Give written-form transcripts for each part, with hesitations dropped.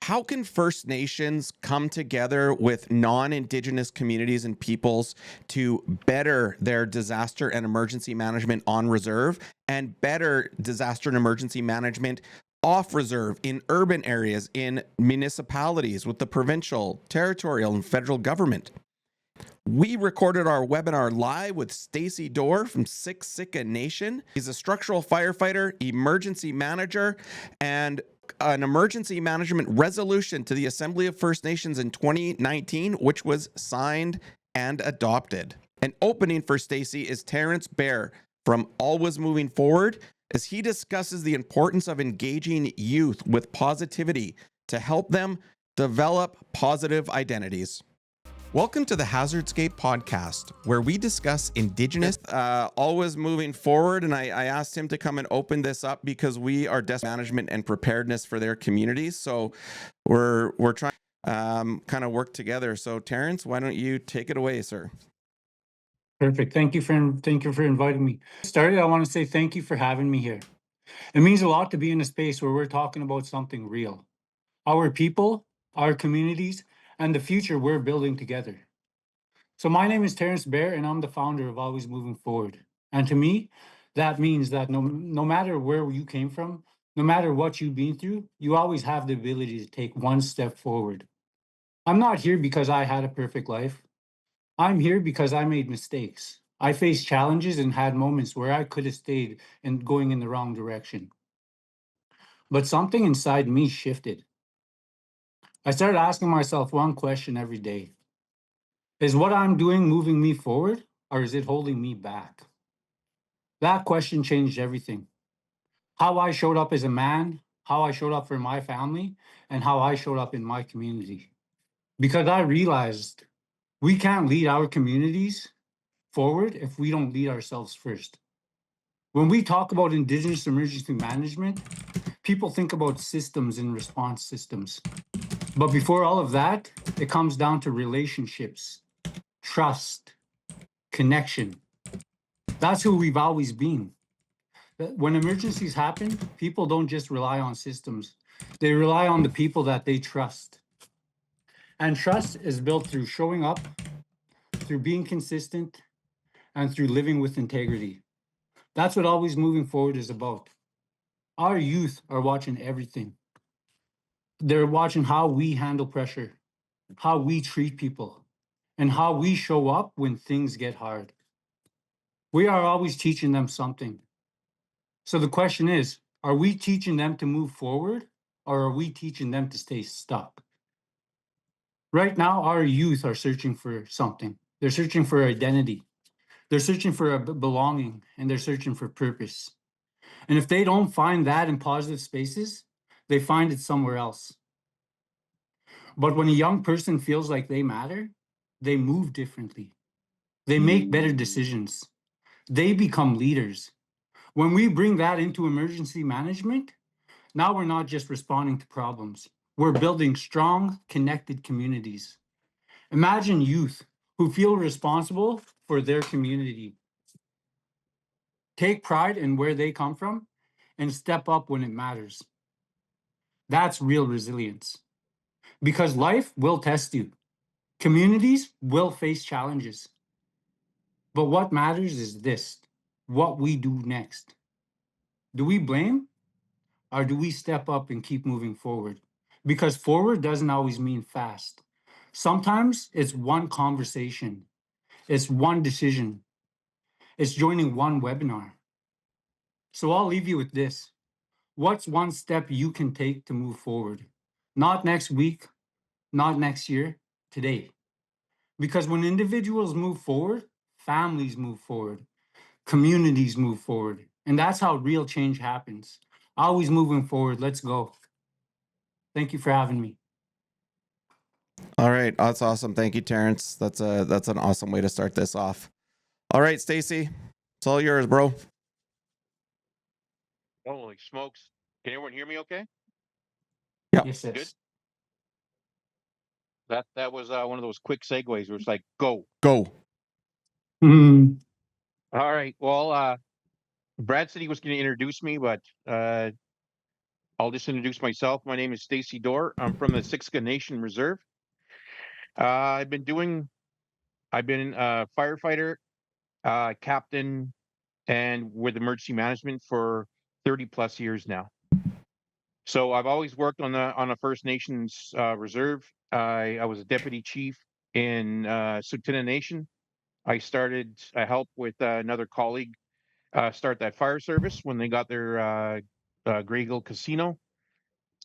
How can First Nations come together with non-Indigenous communities and peoples to better their disaster and emergency management on reserve and better disaster and emergency management off reserve in urban areas, in municipalities with the provincial, territorial, and federal government? We recorded our webinar live with Stacy Doore from Siksika Nation. He's a structural firefighter, emergency manager, and an emergency management resolution to the Assembly of First Nations in 2019, which was signed and adopted. And opening for Stacy is Terrance Bear from Always Moving Forward, as he discusses the importance of engaging youth with positivity to help them develop positive identities. Welcome to the Hazardscape podcast, where we discuss Indigenous, always moving forward. And I asked him to come and open this up because we are management and preparedness for their communities. So we're trying to kind of work together. So Terrance, why don't you take it away, sir? Perfect. Thank you for inviting me. I want to say thank you for having me here. It means a lot to be in a space where we're talking about something real. Our people, our communities, and the future we're building together. So my name is Terrance Bear, and I'm the founder of Always Moving Forward. And to me, that means that no matter where you came from, no matter what you've been through, you always have the ability to take one step forward. I'm not here because I had a perfect life. I'm here because I made mistakes. I faced challenges and had moments where I could have stayed and going in the wrong direction. But something inside me shifted. I started asking myself one question every day. Is what I'm doing moving me forward, or is it holding me back? That question changed everything. How I showed up as a man, how I showed up for my family, and how I showed up in my community. Because I realized we can't lead our communities forward if we don't lead ourselves first. When we talk about Indigenous Emergency Management, people think about systems and response systems. But before all of that, it comes down to relationships, trust, connection. That's who we've always been. When emergencies happen, people don't just rely on systems. They rely on the people that they trust. And trust is built through showing up, through being consistent, and through living with integrity. That's what Always Moving Forward is about. Our youth are watching everything. They're watching how we handle pressure, how we treat people, and how we show up when things get hard. We are always teaching them something. So the question is, are we teaching them to move forward, or are we teaching them to stay stuck? Right now, our youth are searching for something. They're searching for identity. They're searching for a belonging, and they're searching for purpose. And if they don't find that in positive spaces, they find it somewhere else. But when a young person feels like they matter, they move differently. They make better decisions. They become leaders. When we bring that into emergency management, now we're not just responding to problems. We're building strong, connected communities. Imagine youth who feel responsible for their community. Take pride in where they come from and step up when it matters. That's real resilience. Because life will test you. Communities will face challenges. But what matters is this: what we do next. Do we blame, or do we step up and keep moving forward? Because forward doesn't always mean fast. Sometimes it's one conversation, it's one decision, it's joining one webinar. So I'll leave you with this. What's one step you can take to move forward? Not next week, not next year, today. Because when individuals move forward, families move forward, communities move forward. And that's how real change happens. Always moving forward. Let's go. Thank you for having me. All right, that's awesome. Thank you, Terrance. That's an awesome way to start this off. All right, Stacy, it's all yours, bro. Holy smokes. Can everyone hear me okay? Yeah. Yes, yes. Good. That was one of those quick segues where it's like, go. Go. Mhm. All right. Well, Brad said he was going to introduce me, but I'll just introduce myself. My name is Stacy Doore. I'm from the Siksika Nation Reserve. I've been a firefighter, captain, and with emergency management for 30 plus years now. So I've always worked on a First Nations reserve. I was a deputy chief in Siksika Nation. I helped with another colleague start that fire service when they got their Grey Eagle Casino.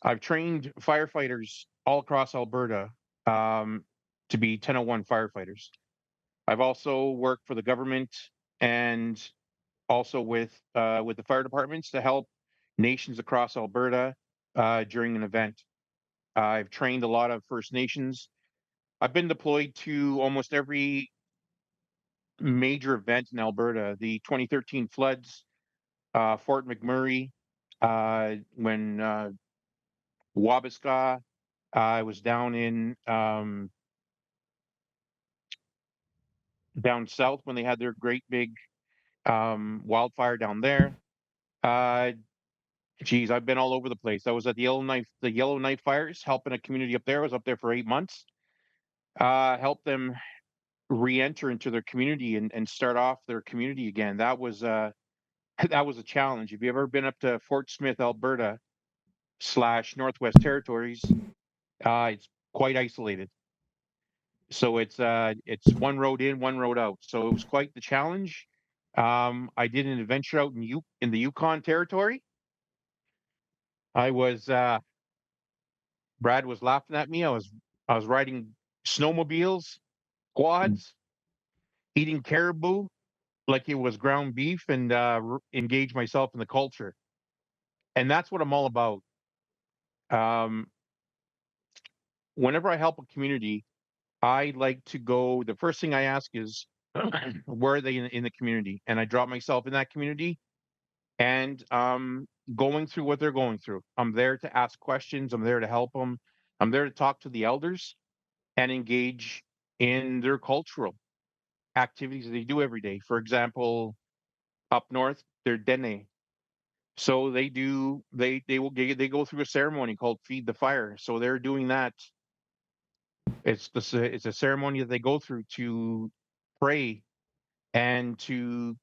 I've trained firefighters all across Alberta um, to be 1001 firefighters. I've also worked for the government and also with the fire departments to help nations across Alberta during an event. I've trained a lot of First Nations. I've been deployed to almost every major event in Alberta. The 2013 floods, Fort McMurray, when Wabasca. I was down south when they had their great big wildfire down there. Uh, Geez, I've been all over the place. I was at the Yellowknife fires, helping a community up there. I was up there for 8 months. Helped them re-enter into their community and start off their community again. That was that was a challenge. If you ever been up to Fort Smith, Alberta / Northwest Territories, it's quite isolated. So it's one road in, one road out. So it was quite the challenge. I did an adventure out in the Yukon Territory. I was Brad was laughing at me. I was riding snowmobiles, quads, eating caribou like it was ground beef, and engage myself in the culture. And that's what I'm all about. Um, Whenever I help a community, I like to go. The first thing I ask is, where are they in the community? And I drop myself in that community and going through what they're going through. I'm there to ask questions. I'm there to help them. I'm there to talk to the elders and engage in their cultural activities that they do every day. For example, up north, they're Dene. So they go through a ceremony called Feed the Fire. So they're doing that. It's a ceremony that they go through to pray and to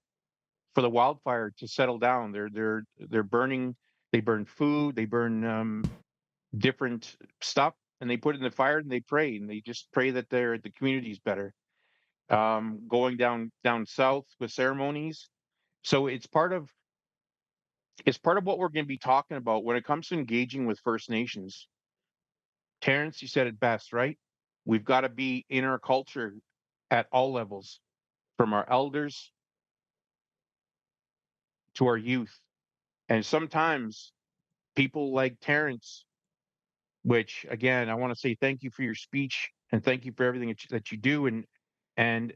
for the wildfire to settle down. They're burning. They burn food. They burn different stuff, and they put it in the fire and they pray and they just pray that the community's better. Going down south with ceremonies. So it's part of what we're going to be talking about when it comes to engaging with First Nations. Terrance, you said it best, right? We've got to be in our culture at all levels, from our elders to our youth. And sometimes people like Terrance, which again, I want to say thank you for your speech and thank you for everything that you do, and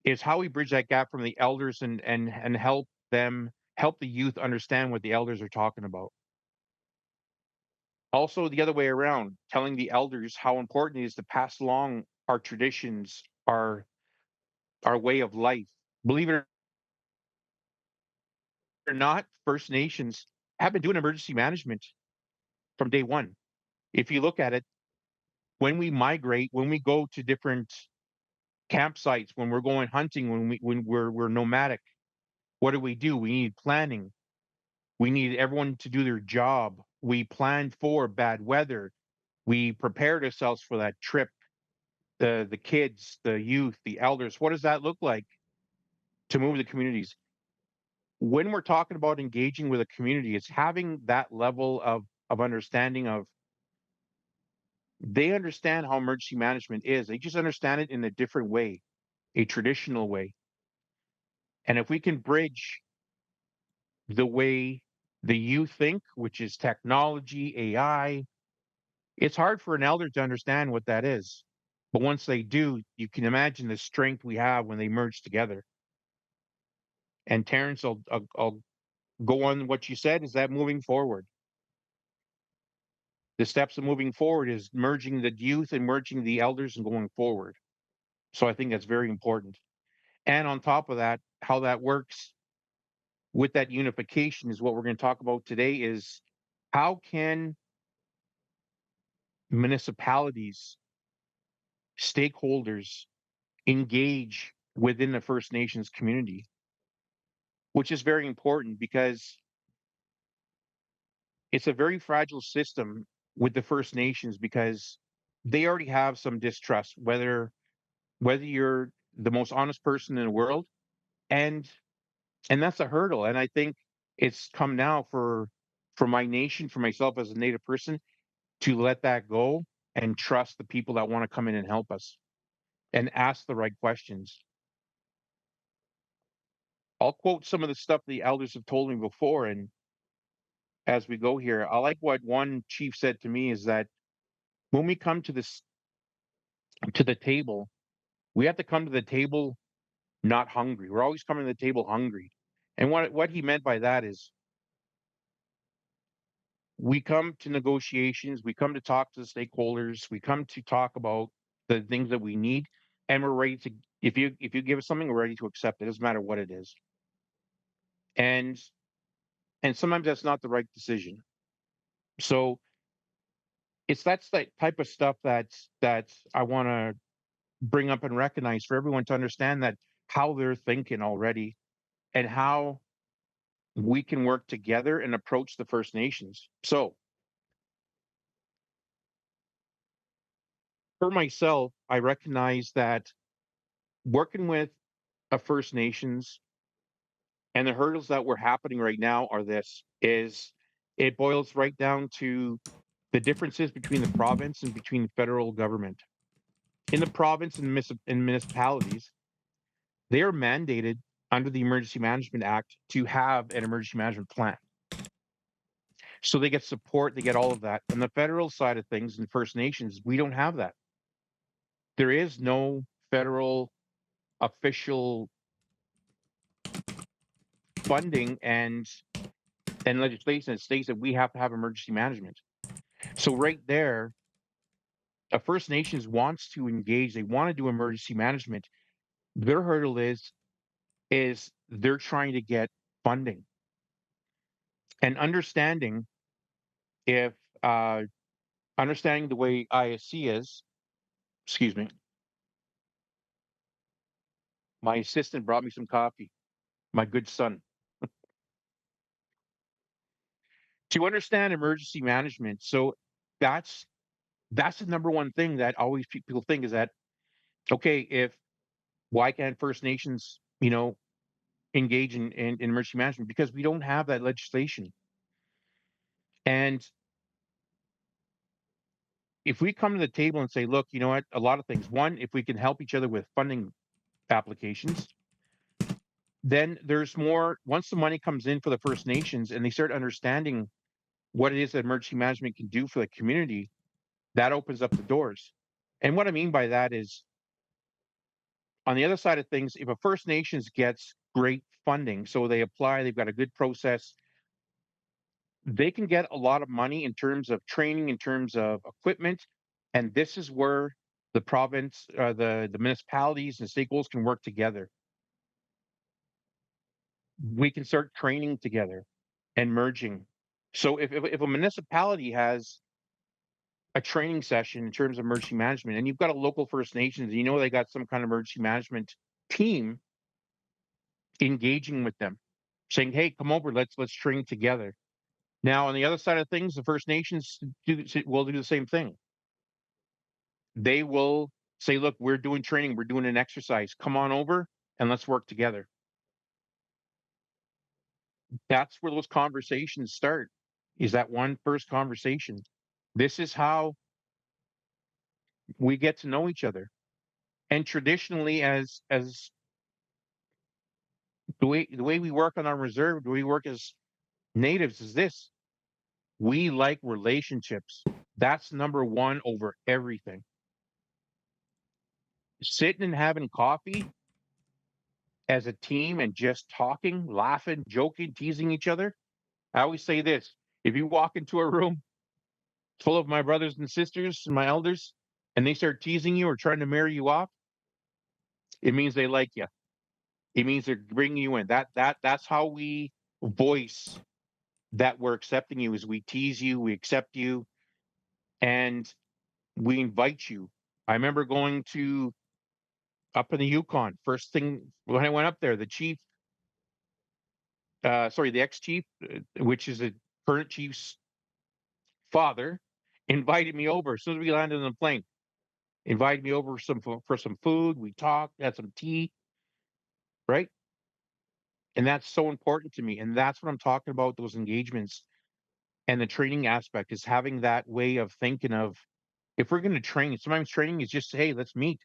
is how we bridge that gap from the elders and help the youth understand what the elders are talking about. Also, the other way around, telling the elders how important it is to pass along our traditions, our way of life. Believe it or not, First Nations have been doing emergency management from day one. If you look at it, when we migrate, when we go to different campsites, when we're going hunting, we're nomadic, what do? We need planning. We need everyone to do their job. We planned for bad weather. We prepared ourselves for that trip. The kids, the youth, the elders. What does that look like to move the communities? When we're talking about engaging with a community, it's having that level of understanding of they understand how emergency management is. They just understand it in a different way, a traditional way. And if we can bridge the way the youth think, which is technology, AI, it's hard for an elder to understand what that is. But once they do, you can imagine the strength we have when they merge together. And Terrance, I'll go on what you said. Is that moving forward? The steps of moving forward is merging the youth and merging the elders and going forward. So I think that's very important. And on top of that, how that works with that unification is what we're going to talk about today is How can municipalities, stakeholders engage within the First Nations community? Which is very important because it's a very fragile system with the First Nations because they already have some distrust, whether you're the most honest person in the world, and that's a hurdle. And I think it's come now for my nation, for myself as a Native person, to let that go and trust the people that want to come in and help us and ask the right questions. I'll quote some of the stuff the elders have told me before, and as we go here, I like what one chief said to me is that when we come to the table, we have to come to the table not hungry. We're always coming to the table hungry. And what he meant by that is we come to negotiations, we come to talk to the stakeholders, we come to talk about the things that we need, and we're ready to if you give us something, we're ready to accept it. It doesn't matter what it is. And sometimes that's not the right decision. So that's that type of stuff that I want to bring up and recognize for everyone to understand that how they're thinking already and how we can work together and approach the First Nations. So for myself, I recognize that working with a First Nations and the hurdles that were happening right now are this is it boils right down to the differences between the province and between the federal government. In the province and municipalities, they are mandated under the Emergency Management Act to have an emergency management plan. So they get support, they get all of that. On the federal side of things in First Nations, we don't have that. There is no federal official funding and legislation that states that we have to have emergency management. So right there, a First Nations wants to engage, they want to do emergency management. Their hurdle is they're trying to get funding and understanding if understanding the way ISC is, excuse me, my assistant brought me some coffee, my good son. To understand emergency management, so that's the number one thing that always people think is that, okay, if why can't First Nations, engage in emergency management? Because we don't have that legislation. And if we come to the table and say, look, you know what, a lot of things. One, if we can help each other with funding applications, then there's more. Once the money comes in for the First Nations and they start understanding what it is that emergency management can do for the community, that opens up the doors. And what I mean by that is, on the other side of things, if a First Nations gets great funding, so they apply, they've got a good process, they can get a lot of money in terms of training, in terms of equipment, and this is where the province, the municipalities and stakeholders can work together. We can start training together and merging. So if a municipality has a training session in terms of emergency management, and you've got a local First Nations, and they got some kind of emergency management team engaging with them, saying, "Hey, come over, let's train together." Now, on the other side of things, the First Nations will do the same thing. They will say, "Look, we're doing training, we're doing an exercise. Come on over and let's work together." That's where those conversations start. Is that one first conversation? This is how we get to know each other. And traditionally, as the way we work on our reserve, the way we work as natives is this: we like relationships. That's number one over everything. Sitting and having coffee as a team and just talking, laughing, joking, teasing each other. I always say this: if you walk into a room full of my brothers and sisters and my elders, and they start teasing you or trying to marry you off, it means they like you. It means they're bringing you in. That's how we voice that we're accepting you is we tease you, we accept you, and we invite you. I remember going to up in the Yukon. First thing when I went up there, the chief, the ex-chief, which is the current chief's father, invited me over as soon as we landed on the plane. Invited me over for some food. We talked, had some tea, right? And that's so important to me. And that's what I'm talking about, those engagements and the training aspect is having that way of thinking of if we're going to train, sometimes training is just, hey, let's meet.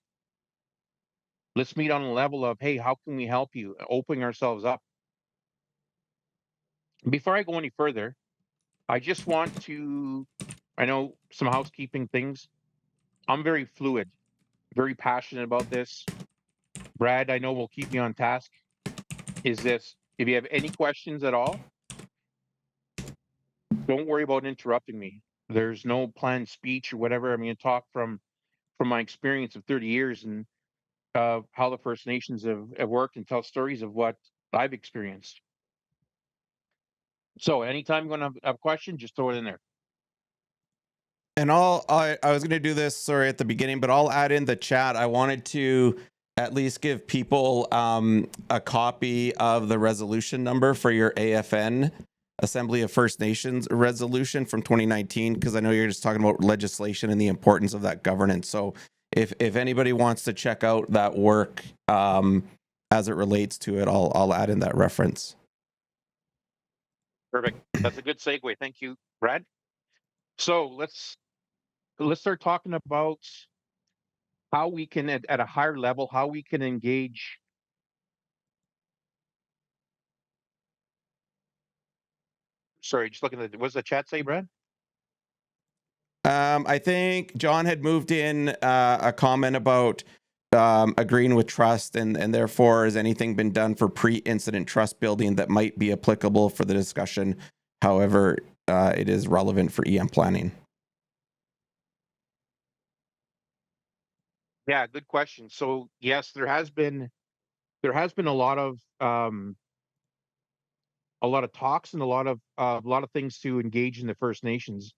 Let's meet on a level of, hey, how can we help you? Opening ourselves up. Before I go any further, I just want to, I know some housekeeping things. I'm very fluid, very passionate about this. Brad, I know will keep me on task. Is this, if you have any questions at all, don't worry about interrupting me. There's no planned speech or whatever. I'm going to talk from my experience of 30 years and how the First Nations have worked and tell stories of what I've experienced. So anytime you're going to have a question, just throw it in there. And I was going to do this, sorry, at the beginning, but I'll add in the chat. I wanted to at least give people a copy of the resolution number for your AFN, Assembly of First Nations resolution from 2019, because I know you're just talking about legislation and the importance of that governance. So if anybody wants to check out that work as it relates to it, I'll add in that reference. Perfect. That's a good segue. Thank you, Brad. So let's start talking about how we can, at a higher level, how we can engage. Sorry, just looking at what does the chat say, Brad? I think John had moved in a comment about agreeing with trust, and therefore has anything been done for pre-incident trust building that might be applicable for the discussion. However, it is relevant for EM planning. Yeah, good question. So yes, there has been a lot of talks and a lot of things to engage in the First Nations.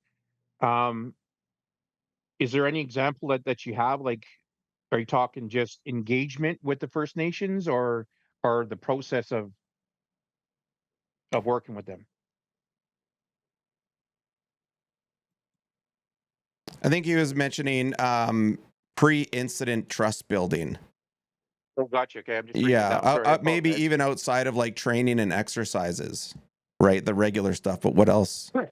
Um, is there any example that you have? Like, are you talking just engagement with the First Nations, or the process of working with them? I think he was mentioning pre-incident trust building. Oh, gotcha. Okay, I'm just reading it Yeah, down. Sorry, I maybe apologize. even outside of like training and exercises, right? The regular stuff. But what else? You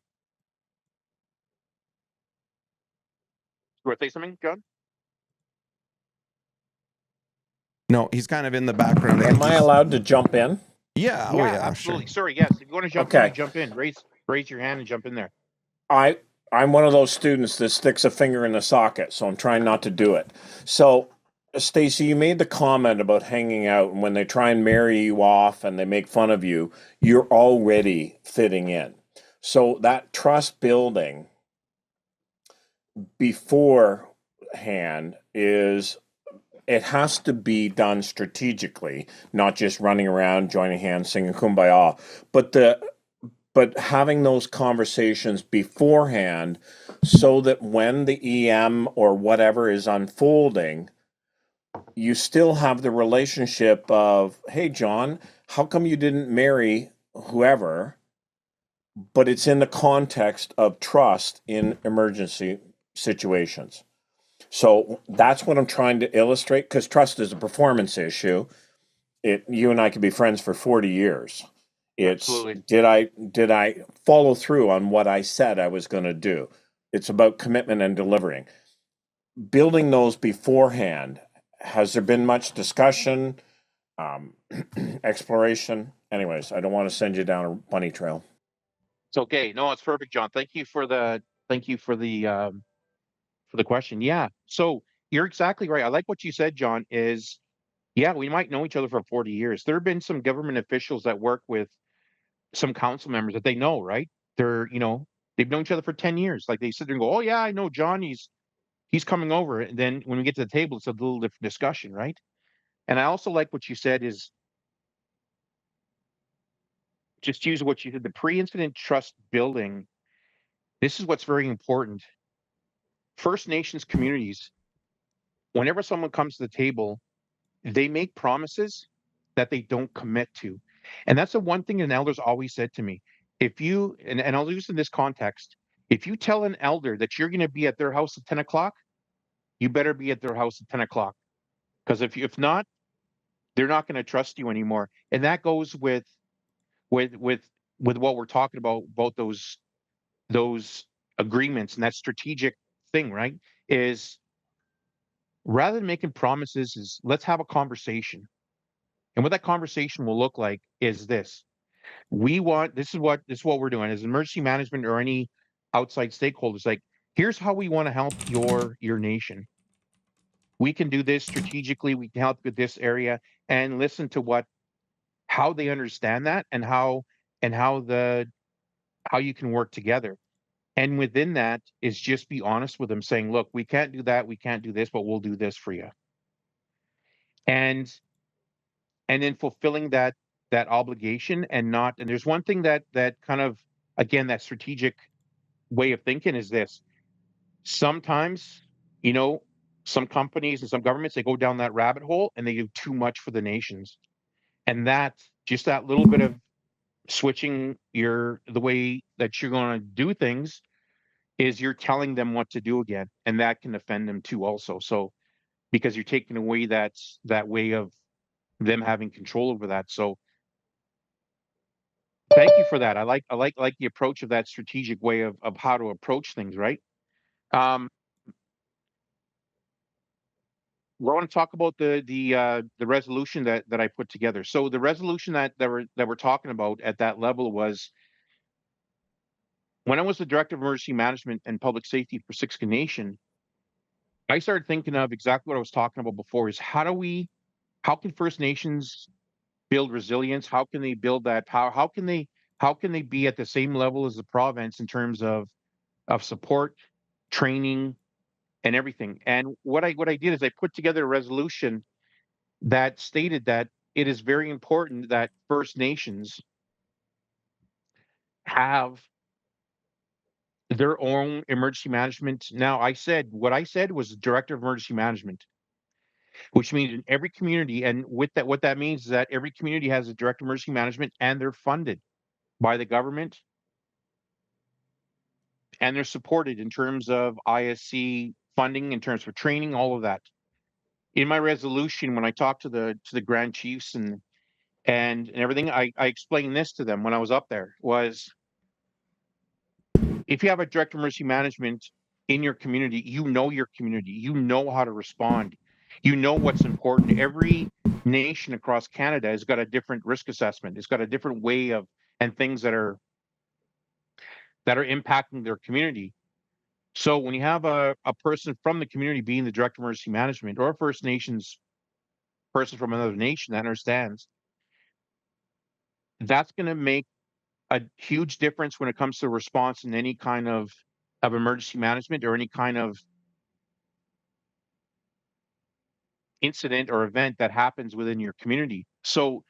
want to say something, John? No, he's kind of in the background. Am I allowed to jump in? Yeah. Yeah, Oh, yeah. absolutely. Sure. Sorry, yes. If you want to jump in, Okay. you jump in. Raise your hand and jump in there. I'm one of those students that sticks a finger in the socket, so I'm trying not to do it. So, Stacy, you made the comment about hanging out, and when they try and marry you off and they make fun of you, you're already fitting in. So that trust building beforehand it has to be done strategically, not just running around, joining hands, singing kumbaya. But having those conversations beforehand so that when the EM or whatever is unfolding, you still have the relationship of, hey, John, how come you didn't marry whoever? But it's in the context of trust in emergency situations. So that's what I'm trying to illustrate, because trust is a performance issue. You and I could be friends for 40 years. It's Absolutely. did I follow through on what I said I was going to do? It's about commitment and delivering. Building those beforehand. Has there been much discussion, exploration? Anyways, I don't want to send you down a bunny trail. It's okay. No, it's perfect, John. Thank you for the question. Yeah. So you're exactly right. I like what you said, John, is yeah, we might know each other for 40 years. There have been some government officials that work with some council members that they know, right? They've known each other for 10 years. Like they sit there and go, oh yeah, I know John, he's coming over. And then when we get to the table, it's a little different discussion, right? And I also like what you said is just use what you did, the pre-incident trust building. This is what's very important. First Nations communities, whenever someone comes to the table, they make promises that they don't commit to. And that's the one thing an elder's always said to me. If you, and I'll use in this context, if you tell an elder that you're going to be at their house at 10 o'clock, you better be at their house at 10 o'clock. Because if not, they're not going to trust you anymore. And that goes with with with what we're talking about those agreements and that strategic thing, right? Is rather than making promises, is let's have a conversation. And what that conversation will look like is this. We want this is what we're doing as emergency management or any outside stakeholders. Like, here's how we want to help your nation. We can do this strategically, we can help with this area, and listen to what how they understand that and how you can work together. And within that is just be honest with them saying, look, we can't do that, we can't do this, but we'll do this for you. And then fulfilling that obligation and not, and there's one thing that kind of, again, that strategic way of thinking is this. Sometimes, you know, some companies and some governments, they go down that rabbit hole and they do too much for the nations. And that just that little bit of switching the way that you're going to do things is you're telling them what to do again, and that can offend them too also. So because you're taking away that way of them having control over that. So thank you for that. I like the approach of that strategic way of how to approach things, right? um we want to talk about the resolution that I put together. So the resolution that we're talking about at that level was when I was the director of emergency management and public safety for Siksika Nation. I started thinking of exactly what I was talking about before, is how can First Nations build resilience? How can they build that power? How can they be at the same level as the province in terms of support, training, and everything? And what I did is I put together a resolution that stated that it is very important that First Nations have their own emergency management. Now, what I said was director of emergency management, which means in every community, and with that, what that means is that every community has a direct emergency management and they're funded by the government and they're supported in terms of ISC funding, in terms of training, all of that. In my resolution, when I talked to the Grand Chiefs and everything, I explained this to them when I was up there, was if you have a direct emergency management in your community, you know how to respond, you know what's important. Every nation across Canada has got a different risk assessment. It's got a different way of and things that are impacting their community. So when you have a person from the community being the direct emergency management, or a First Nations person from another nation that understands, that's going to make a huge difference when it comes to response in any kind of emergency management or any kind of incident or event that happens within your community. So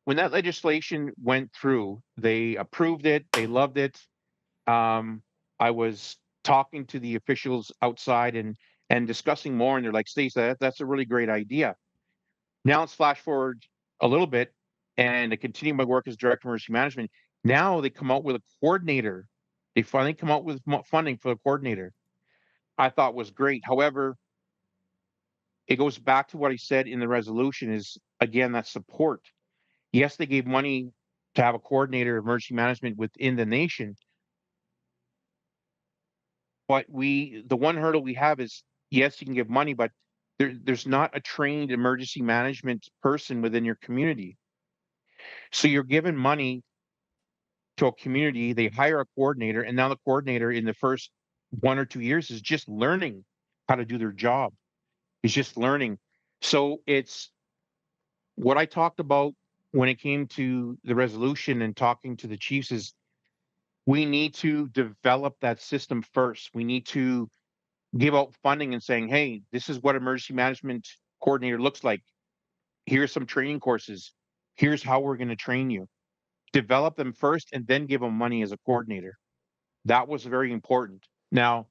when that legislation went through, they approved it, they loved it. Um, I was talking to the officials outside and discussing more, and they're like, Stacey, that's a really great idea. Now let's flash forward a little bit, and I continue my work as director of emergency management. Now they come out with a coordinator. They finally come out with funding for a coordinator. I thought was great. However, it goes back to what I said in the resolution, is again that support. Yes, they gave money to have a coordinator of emergency management within the nation, but the one hurdle we have is, yes, you can give money, but there's not a trained emergency management person within your community. So you're giving money to a community, they hire a coordinator, and now the coordinator in the first 1 or 2 years is just learning how to do their job. He's just learning. So it's what I talked about when it came to the resolution and talking to the chiefs is we need to develop that system first. We need to give out funding and saying, hey, this is what emergency management coordinator looks like. Here's some training courses. Here's how we're going to train you. Develop them first and then give them money as a coordinator. That was very important. Now,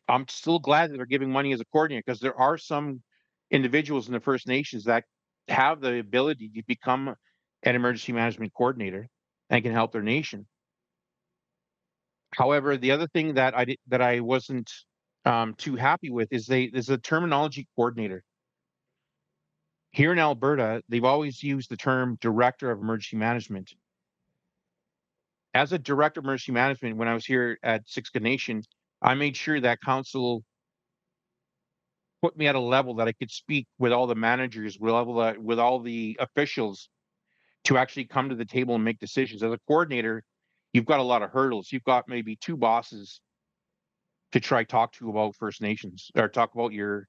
I'm still glad that they're giving money as a coordinator because there are some individuals in the First Nations that have the ability to become an emergency management coordinator and can help their nation. However, the other thing that I wasn't too happy with is there's a terminology coordinator. Here in Alberta, they've always used the term director of emergency management. As a director of emergency management, when I was here at Siksika Nation, I made sure that council put me at a level that I could speak with all the managers, with all the officials to actually come to the table and make decisions. As a coordinator, you've got a lot of hurdles. You've got maybe two bosses to try talk to about First Nations or talk about your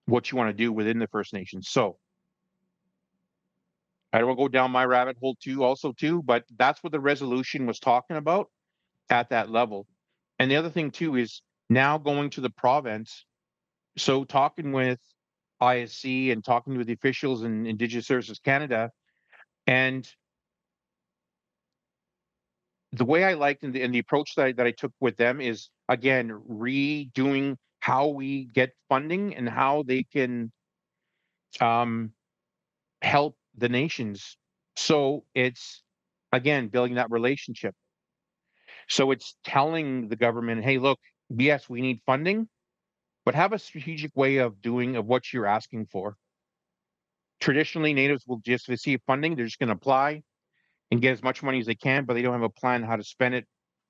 what you want to do within the First Nations. So I don't want to go down my rabbit hole too, but that's what the resolution was talking about at that level. And the other thing too is now going to the province. So talking with ISC and talking with the officials in Indigenous Services Canada, and the way I liked and the approach that I took with them is again redoing how we get funding and how they can help the nations. So it's again building that relationship. So it's telling the government, hey, look, yes, we need funding, but have a strategic way of doing of what you're asking for. Traditionally, natives will just receive funding, they're just going to apply and get as much money as they can, but they don't have a plan how to spend it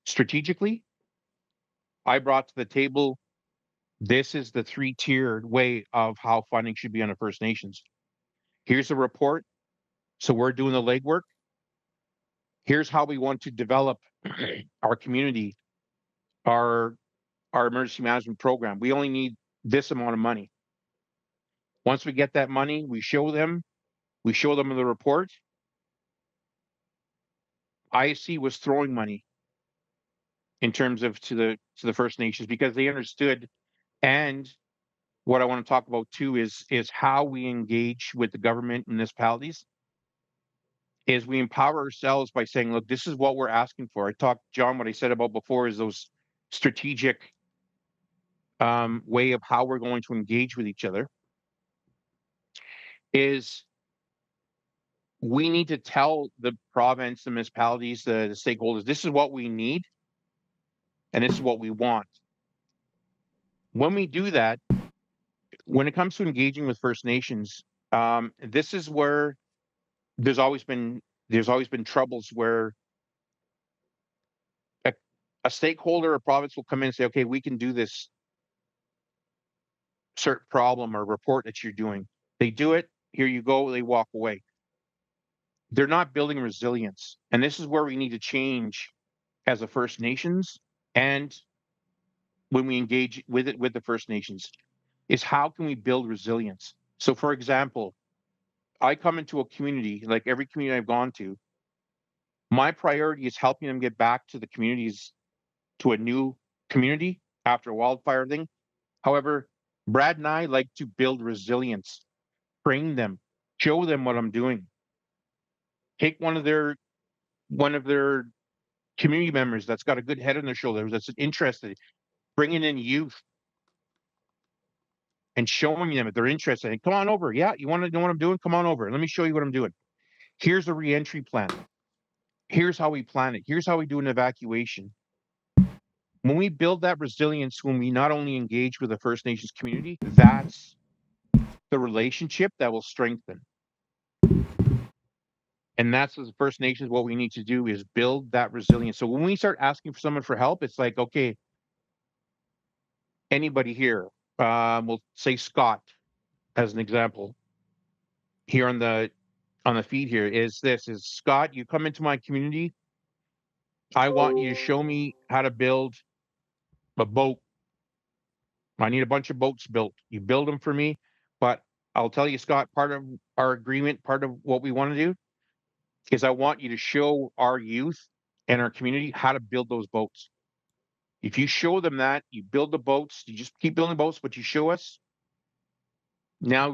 strategically. I brought to the table, this is the three-tiered way of how funding should be on the First Nations. Here's a report. So we're doing the legwork. Here's how we want to develop our community, our emergency management program. We only need this amount of money. Once we get that money, we show them in the report. ISC was throwing money in terms of to the First Nations because they understood. And what I want to talk about too is how we engage with the government municipalities. Is we empower ourselves by saying, look, this is what we're asking for. I talked, John, what I said about before is those strategic way of how we're going to engage with each other. Is we need to tell the province, the municipalities, the stakeholders, this is what we need and this is what we want. When we do that, when it comes to engaging with First Nations, this is where there's always been troubles where a stakeholder or province will come in and say, okay, we can do this certain problem or report that you're doing. They do it, here you go, they walk away. They're not building resilience. And this is where we need to change as a First Nations and when we engage with it with the First Nations is how can we build resilience? So for example, I come into a community, like every community I've gone to, my priority is helping them get back to the communities, to a new community after a wildfire thing. However, Brad and I like to build resilience, train them, show them what I'm doing. Take one of their community members that's got a good head on their shoulders, that's interested, bringing in youth and showing them if they're interested. And come on over. Yeah, you want to know what I'm doing? Come on over. Let me show you what I'm doing. Here's a reentry plan. Here's how we plan it. Here's how we do an evacuation. When we build that resilience, when we not only engage with the First Nations community, that's the relationship that will strengthen. And that's as First Nations, what we need to do is build that resilience. So when we start asking for someone for help, it's like, okay, anybody here, we'll say Scott as an example here on the feed here is Scott, you come into my community. I want you to show me how to build a boat. I need a bunch of boats built. You build them for me, but I'll tell you, Scott, part of our agreement, part of what we want to do is I want you to show our youth and our community how to build those boats. If you show them that, you build the boats, you just keep building boats, but you show us, Now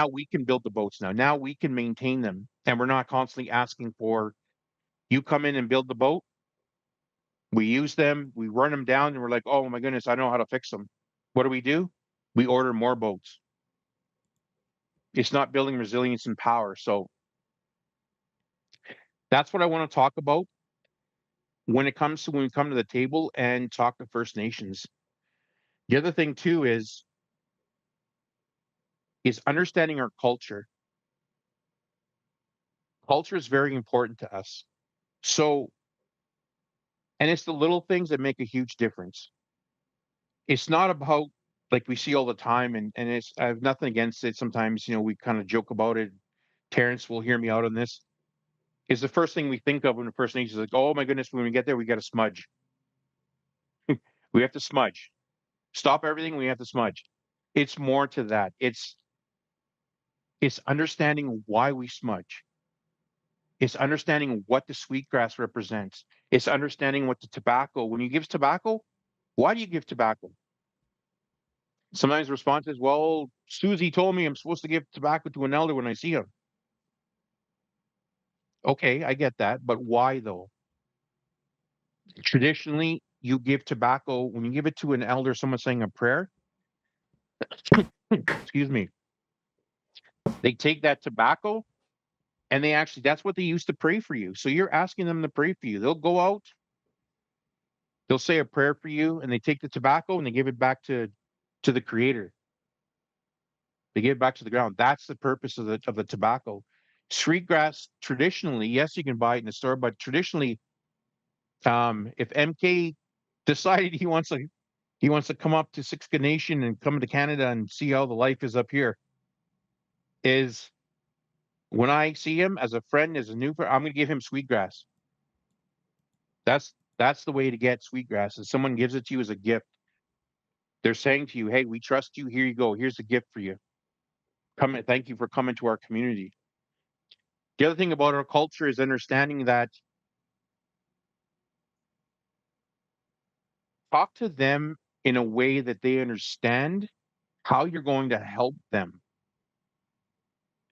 we can build the boats now we can maintain them, and we're not constantly asking for you come in and build the boat. We use them, we run them down, and we're like, oh my goodness, I don't know how to fix them. What do? We order more boats. It's not building resilience and power. So that's what I want to talk about when we come to the table and talk to First Nations. The other thing too is understanding our culture. Culture is very important to us. So, and it's the little things that make a huge difference. It's not about like we see all the time, and it's I have nothing against it. Sometimes, we kind of joke about it. Terrance will hear me out on this. Is the first thing we think of when the First Nations is like, oh my goodness, when we get there, we got to smudge. We have to smudge. Stop everything. We have to smudge. It's more to that. It's understanding why we smudge. It's understanding what the sweetgrass represents. It's understanding what the tobacco. When you give tobacco, why do you give tobacco? Sometimes the response is, well, Susie told me I'm supposed to give tobacco to an elder when I see him. Okay, I get that, but why though? Traditionally, you give tobacco when you give it to an elder, someone saying a prayer. Excuse me. They take that tobacco and that's what they use to pray for you. So you're asking them to pray for you. They'll go out, they'll say a prayer for you, and they take the tobacco and they give it back to the creator. They give it back to the ground. That's the purpose of the tobacco. Sweetgrass, traditionally, yes, you can buy it in the store, but traditionally, if MK decided he wants to come up to Siksika Nation and come to Canada and see how the life is up here, is when I see him as a friend, as a new friend, I'm going to give him sweetgrass. That's the way to get sweetgrass. Is someone gives it to you as a gift. They're saying to you, "Hey, we trust you. Here you go. Here's a gift for you. Come and thank you for coming to our community." The other thing about our culture is understanding that talk to them in a way that they understand how you're going to help them.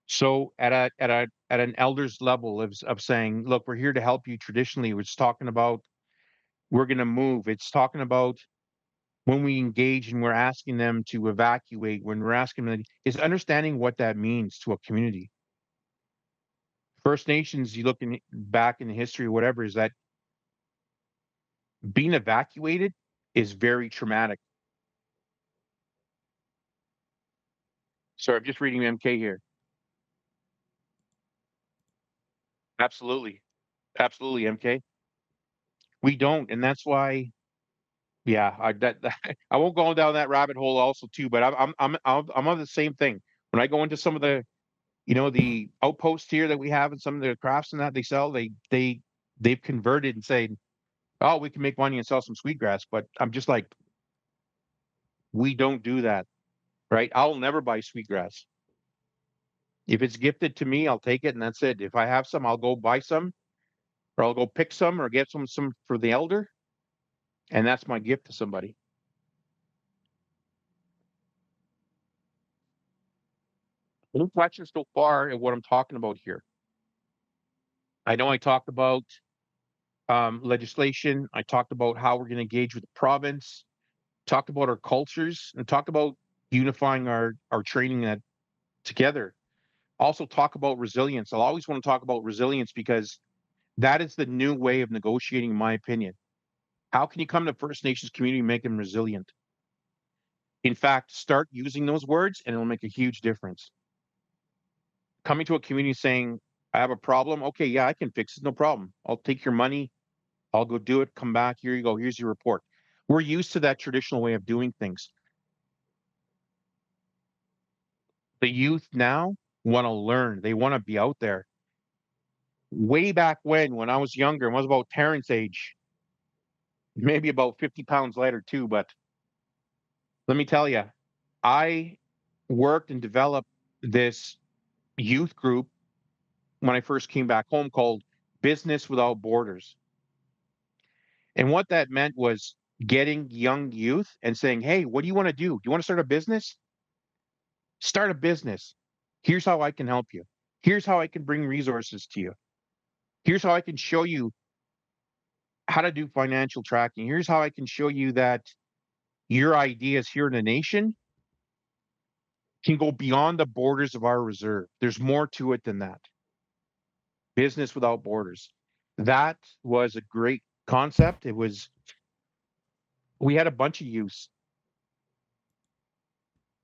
So at an elder's level of saying, look, we're here to help you traditionally, it's talking about we're gonna move. It's talking about when we engage and we're asking them to evacuate, when we're asking them is understanding what that means to a community. First Nations, you look back in history or whatever, is that being evacuated is very traumatic. Sorry, I'm just reading MK here. Absolutely. Absolutely, MK. We don't, and that's why. Yeah, I won't go down that rabbit hole also too, but I'm on the same thing. When I go into some of the outposts here that we have and some of the crafts and that they sell, they've converted and saying, oh, we can make money and sell some sweetgrass, but I'm just like, we don't do that, right? I'll never buy sweetgrass. If it's gifted to me, I'll take it and that's it. If I have some, I'll go buy some, or I'll go pick some or get some for the elder, and that's my gift to somebody. No questions so far at what I'm talking about here. I know I talked about legislation. I talked about how we're going to engage with the province, talked about our cultures, and talked about unifying our training together. Also talk about resilience. I'll always want to talk about resilience because that is the new way of negotiating, in my opinion. How can you come to First Nations community and make them resilient? In fact, start using those words and it'll make a huge difference. Coming to a community saying, I have a problem. Okay, yeah, I can fix it. No problem. I'll take your money. I'll go do it. Come back. Here you go. Here's your report. We're used to that traditional way of doing things. The youth now want to learn. They want to be out there. Way back when I was younger, and was about Terrance age, maybe about 50 pounds lighter too. But let me tell you, I worked and developed this youth group when I first came back home called Business Without Borders. And what that meant was getting young youth and saying, hey, what do you want to do? Do you want to start a business? Start a business. Here's how I can help you. Here's how I can bring resources to you. Here's how I can show you how to do financial tracking. Here's how I can show you that your ideas here in the nation can go beyond the borders of our reserve. There's more to it than that. Business without borders. That was a great concept. We had a bunch of youths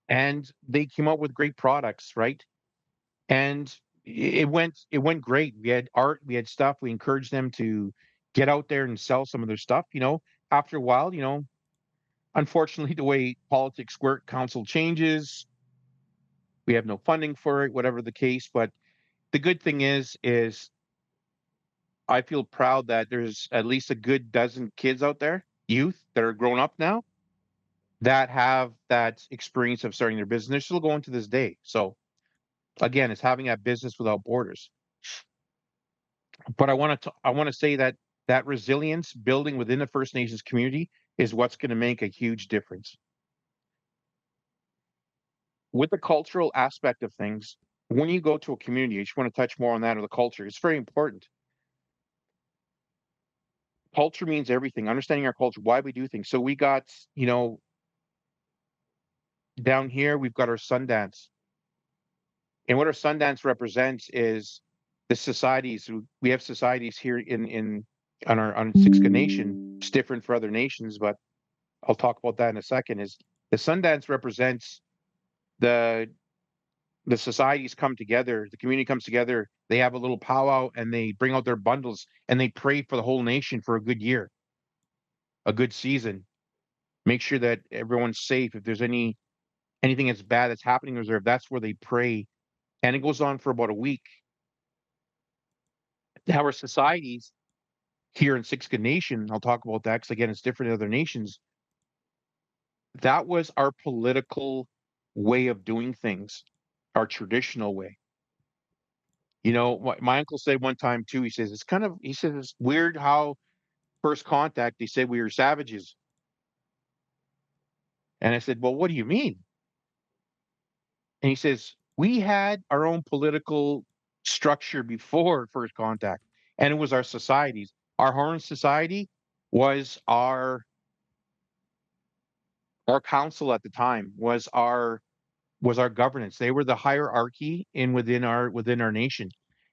and they came up with great products, right? And it went great. We had art, we had stuff. We encouraged them to get out there and sell some of their stuff. After a while, unfortunately, the way politics work, council changes. We have no funding for it, whatever the case. But the good thing is I feel proud that there's at least a good dozen kids out there, youth that are grown up now, that have that experience of starting their business. They're still going to this day. So again, it's having that business without borders. But I want to say that that resilience building within the First Nations community is what's going to make a huge difference. With the cultural aspect of things, when you go to a community, I just want to touch more on that, or the culture. It's very important. Culture means everything. Understanding our culture, why we do things. So we got, down here, we've got our Sundance. And what our Sundance represents is the societies. We have societies here on Siksika Nation. It's different for other nations, but I'll talk about that in a second. Is the Sundance represents the the societies come together, the community comes together, they have a little powwow and they bring out their bundles and they pray for the whole nation for a good year, a good season. Make sure that everyone's safe. If there's anything that's bad that's happening in reserve, that's where they pray. And it goes on for about a week. Our societies here in Siksika Nation, I'll talk about that because again, it's different in other nations. That was our political way of doing things, our traditional way. My uncle said one time too, he says, it's weird how first contact, they said we were savages. And I said, well, what do you mean? And he says, we had our own political structure before first contact, and it was our societies. Our Horn Society was our council at the time, was our governance. They were the hierarchy within our nation.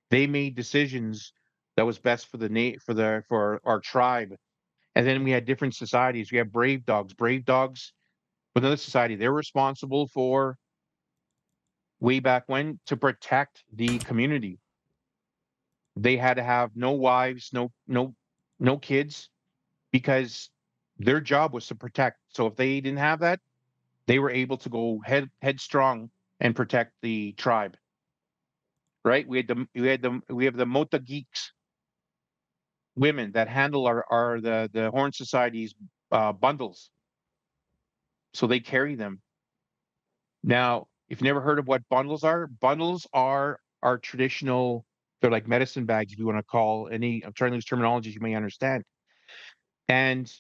They made decisions that was best for for our tribe. And then we had different societies. We have brave dogs. Brave dogs with another society. They're responsible for way back when to protect the community. They had to have no wives, no kids, because their job was to protect. So if they didn't have that, they were able to go headstrong and protect the tribe. Right? We have the Mota Geeks women that handle the Horn Society's bundles. So they carry them. Now, if you've never heard of what bundles are our traditional, they're like medicine bags, if you want to call any, I'm trying to use terminologies you may understand. And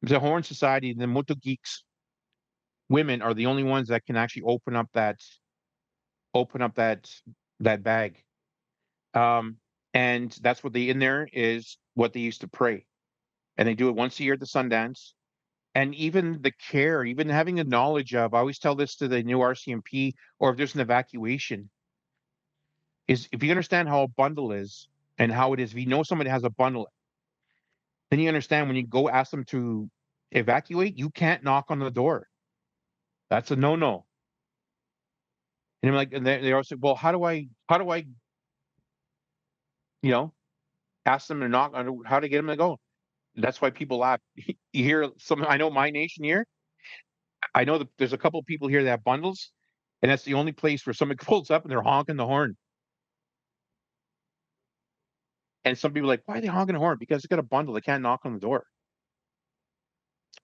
the Horn Society, the Moto Geeks women are the only ones that can actually open up that bag. Um, and that's what they in there is what they used to pray. And they do it once a year at the Sundance. And even the care, even having the knowledge of, I always tell this to the new RCMP, or if there's an evacuation, is if you understand how a bundle is and how it is, if you know somebody has a bundle, then you understand when you go ask them to evacuate, you can't knock on the door. That's a no-no. And I'm like, and they always say, well, how do I, you know, ask them to knock on, how to get them to go? That's why people laugh. You hear I know my nation here. I know that there's a couple of people here that have bundles, and that's the only place where somebody pulls up and they're honking the horn. And some people are like, why are they honking the horn? Because they got a bundle. They can't knock on the door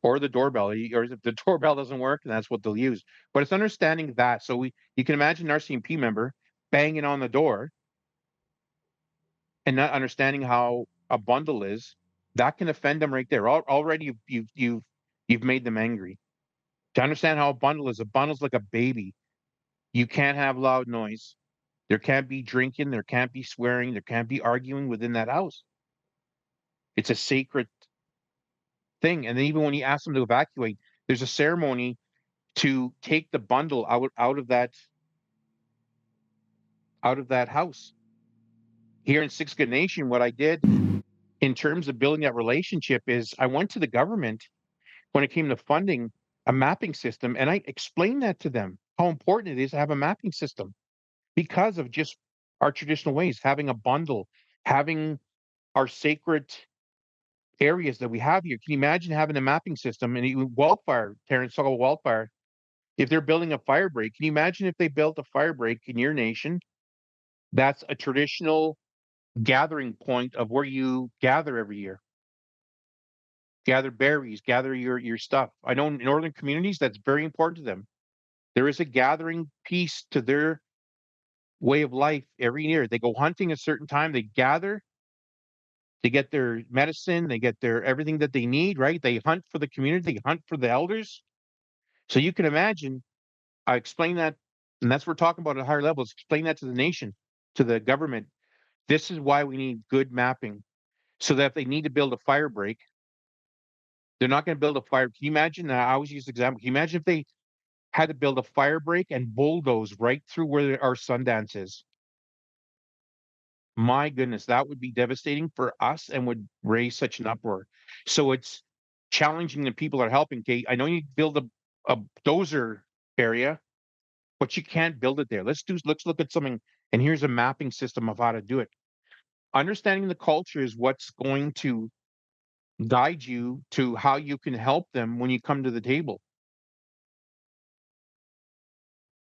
or the doorbell. Or if the doorbell doesn't work, then that's what they'll use. But it's understanding that. So you can imagine an RCMP member banging on the door and not understanding how a bundle is. That can offend them right there. Already you've made them angry. To understand how a bundle's like a baby. You can't have loud noise. There can't be drinking. There can't be swearing. There can't be arguing within that house. It's a sacred thing. And then even when you ask them to evacuate, there's a ceremony to take the bundle out of that house. Here in Siksika Nation, what I did in terms of building that relationship is I went to the government when it came to funding a mapping system, and I explained that to them how important it is to have a mapping system because of just our traditional ways, having a bundle, having our sacred areas that we have here. Can you imagine having a mapping system and wildfire, Terrance, talk about wildfire? If they're building a fire break, can you imagine if they built a fire break in your nation? That's a traditional gathering point of where you gather every year. Gather berries, gather your stuff. I know in northern communities that's very important to them. There is a gathering piece to their way of life every year. They go hunting a certain time, they gather, they get their medicine, they get their everything that they need, right? They hunt for the community, they hunt for the elders. So you can imagine, I explain that, and that's what we're talking about at higher levels. Explain that to the nation, to the government. This is why we need good mapping. So that if they need to build a fire break, they're not going to build a fire. Can you imagine? I always use the example. Can you imagine if they had to build a fire break and bulldoze right through where our Sundance is? My goodness, that would be devastating for us and would raise such an uproar. So it's challenging the people that are helping. Kate, I know you build a dozer area, but you can't build it there. Let's look at something, and here's a mapping system of how to do it. Understanding the culture is what's going to guide you to how you can help them when you come to the table.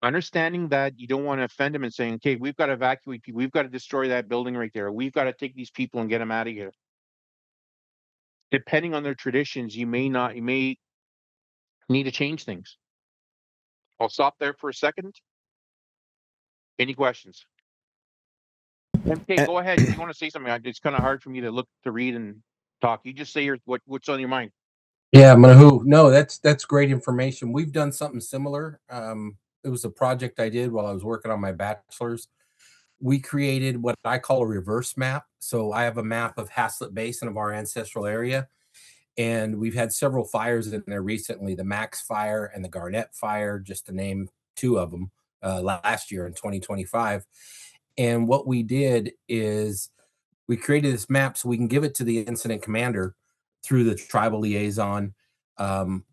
Understanding that you don't want to offend them and saying, okay, we've got to evacuate people, we've got to destroy that building right there, we've got to take these people and get them out of here. Depending on their traditions, you may need to change things. I'll stop there for a second. Any questions? MK, Uh, go ahead. If you want to say something, it's kind of hard for me to look to read and talk. You just say what's on your mind. Yeah, Mahu. No, that's great information. We've done something similar. It was a project I did while I was working on my bachelor's. We created what I call a reverse map. So I have a map of Haslett Basin of our ancestral area, and we've had several fires in there recently: the Max Fire and the Garnett Fire, just to name two of them, last year in 2025. And what we did is we created this map so we can give it to the incident commander through the tribal liaison. Um,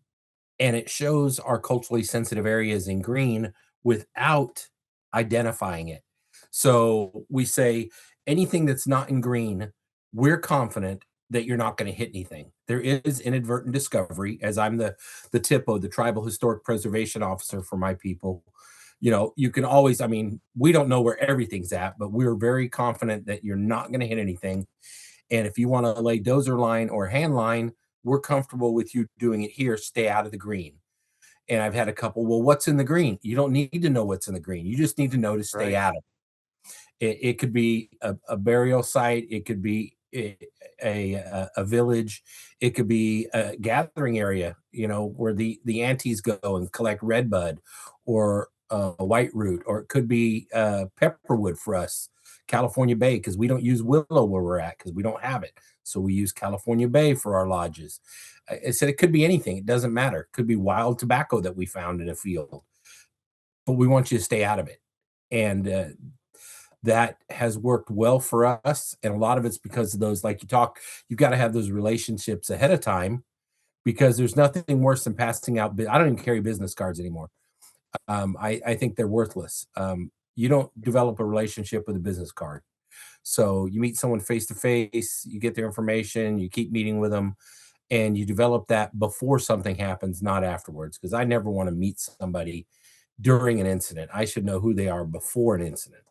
and it shows our culturally sensitive areas in green without identifying it. So we say anything that's not in green, we're confident that you're not going to hit anything. There is inadvertent discovery, as I'm the TIPO, the Tribal Historic Preservation Officer for my people. You know, you can always, I mean, we don't know where everything's at, but we're very confident that you're not going to hit anything. And if you want to lay dozer line or hand line, we're comfortable with you doing it here. Stay out of the green. And I've had a couple, well, what's in the green? You don't need to know what's in the green. You just need to know to stay Right. out of it. It could be a burial site. It could be a village. It could be a gathering area, you know, where the aunties go and collect redbud or a white root, or it could be pepperwood for us, California Bay, because we don't use willow where we're at because we don't have it. So we use California Bay for our lodges. I said it could be anything. It doesn't matter. It could be wild tobacco that we found in a field, but we want you to stay out of it. And that has worked well for us. And a lot of it's because of those, like you talk, you've got to have those relationships ahead of time because there's nothing worse than passing out. I don't even carry business cards anymore. I think they're worthless. You don't develop a relationship with a business card. So you meet someone face to face, you get their information, you keep meeting with them, and you develop that before something happens, not afterwards. Because I never want to meet somebody during an incident. I should know who they are before an incident.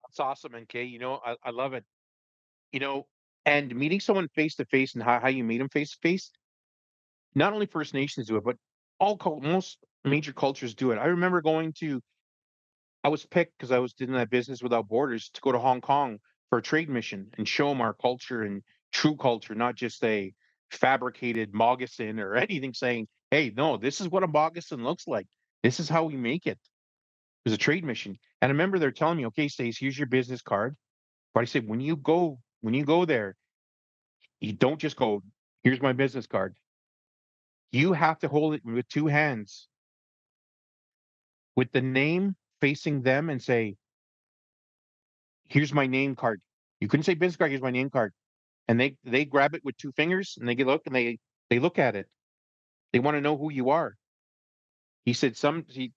That's awesome, MK. You know, I love it. You know, and meeting someone face to face and how you meet them face to face, not only First Nations do it, but most major cultures do it. I remember I was picked because I was doing that Business Without Borders to go to Hong Kong for a trade mission and show them our culture and true culture, not just a fabricated moccasin or anything saying, hey, no, this is what a moccasin looks like. This is how we make it. It was a trade mission. And I remember they're telling me, okay, Stace, here's your business card. But I said, when you go there, you don't just go, here's my business card. You have to hold it with two hands with the name facing them and say, here's my name card. You couldn't say business card, here's my name card. And they grab it with two fingers and they get look and they look at it. They want to know who you are. He said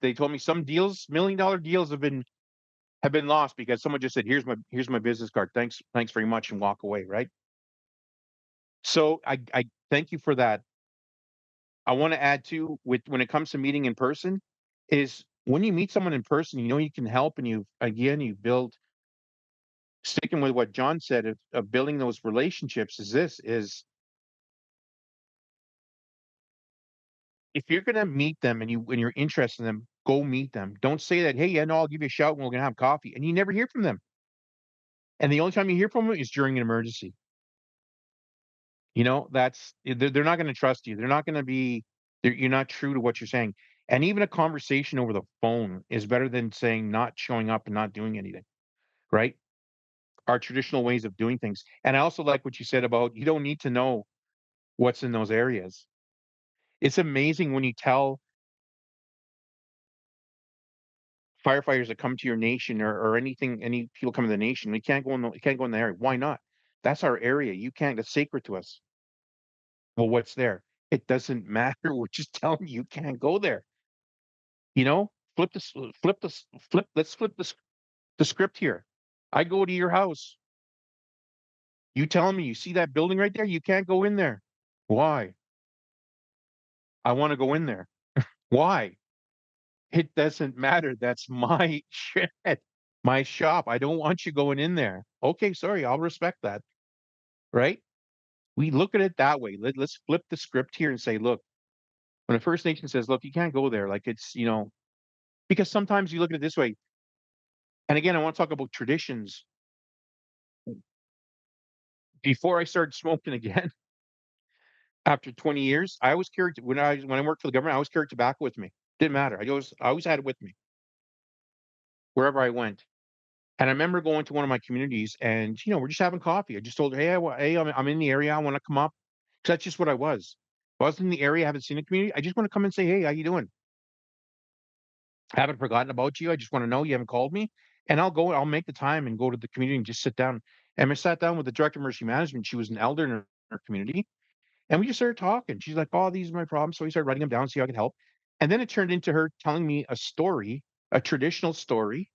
they told me some deals, $1 million deals have been lost because someone just said, here's my business card. Thanks very much, and walk away, right? So I thank you for that. I want to add too, with when it comes to meeting in person, is when you meet someone in person, you know you can help, and you build, sticking with what John said of building those relationships is if you're gonna meet them and you're interested in them, go meet them. Don't say that, hey, yeah, no, I'll give you a shout and we're gonna have coffee, and you never hear from them. And the only time you hear from them is during an emergency. You know, they're not gonna trust you. They're not gonna be you're not true to what you're saying. And even a conversation over the phone is better than saying not showing up and not doing anything, right? Our traditional ways of doing things. And I also like what you said about you don't need to know what's in those areas. It's amazing when you tell firefighters that come to your nation or any people come to the nation, we can't go in the area. Why not? That's our area. You can't, that's sacred to us. Well, what's there? It doesn't matter. We're just telling you can't go there. You know, let's flip the script here. I go to your house. You tell me you see that building right there? You can't go in there. Why? I want to go in there. Why? It doesn't matter. That's my shed, my shop. I don't want you going in there. Okay, sorry, I'll respect that. Right? We look at it that way. Let's flip the script here and say, look, when a First Nation says, look, you can't go there, like it's, because sometimes you look at it this way. And again, I want to talk about traditions. Before I started smoking again, after 20 years, I always carried when I worked for the government, I always carried tobacco with me. Didn't matter. I always had it with me wherever I went. And I remember going to one of my communities and, we're just having coffee. I just told her, hey, I'm in the area. I want to come up. 'Cause that's just what I was. If I was in the area, I haven't seen the community. I just want to come and say, hey, how you doing? I haven't forgotten about you. I just want to know you haven't called me. And I'll make the time and go to the community and just sit down. And I sat down with the director of emergency management. She was an elder in our community. And we just started talking. She's like, oh, these are my problems. So we started writing them down, see how I could help. And then it turned into her telling me a story, a traditional story,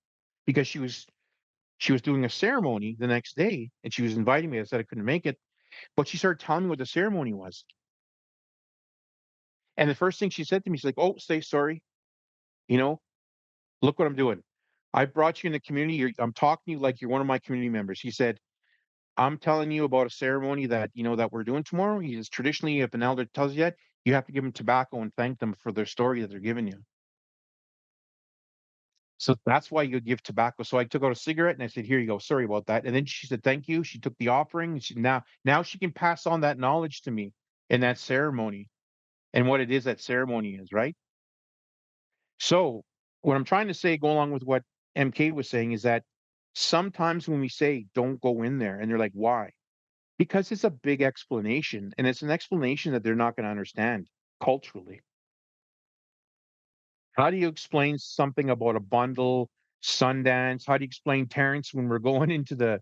because she was doing a ceremony the next day and she was inviting me. I said I couldn't make it, but she started telling me what the ceremony was. And the first thing she said to me, she's like, oh, say sorry. You know, look what I'm doing. I brought you in the community. I'm talking to you like you're one of my community members. He said, I'm telling you about a ceremony that we're doing tomorrow. He says, traditionally, if an elder tells you that, you have to give them tobacco and thank them for their story that they're giving you. So that's why you give tobacco. So I took out a cigarette and I said, here you go. Sorry about that. And then she said, thank you. She took the offering. And now she can pass on that knowledge to me in that ceremony and what it is that ceremony is, right? So what I'm trying to say, go along with what MK was saying, is that sometimes when we say don't go in there and they're like, why? Because it's a big explanation and it's an explanation that they're not going to understand culturally. How do you explain something about a bundle, Sundance? How do you explain Terrance when we're going into when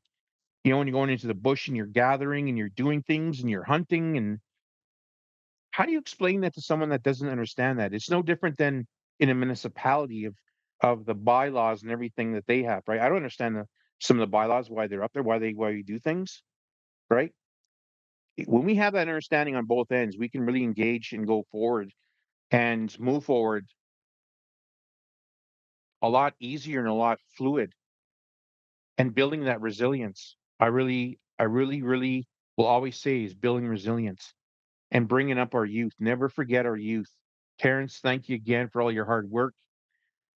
you're going into the bush and you're gathering and you're doing things and you're hunting? And how do you explain that to someone that doesn't understand that? It's no different than in a municipality of the bylaws and everything that they have, right? I don't understand some of the bylaws, why they're up there, why we do things, right? When we have that understanding on both ends, we can really engage and go forward and move forward a lot easier and a lot fluid and building that resilience. I really will always say is building resilience and bringing up our youth. Never forget our youth. Terrance, thank you again for all your hard work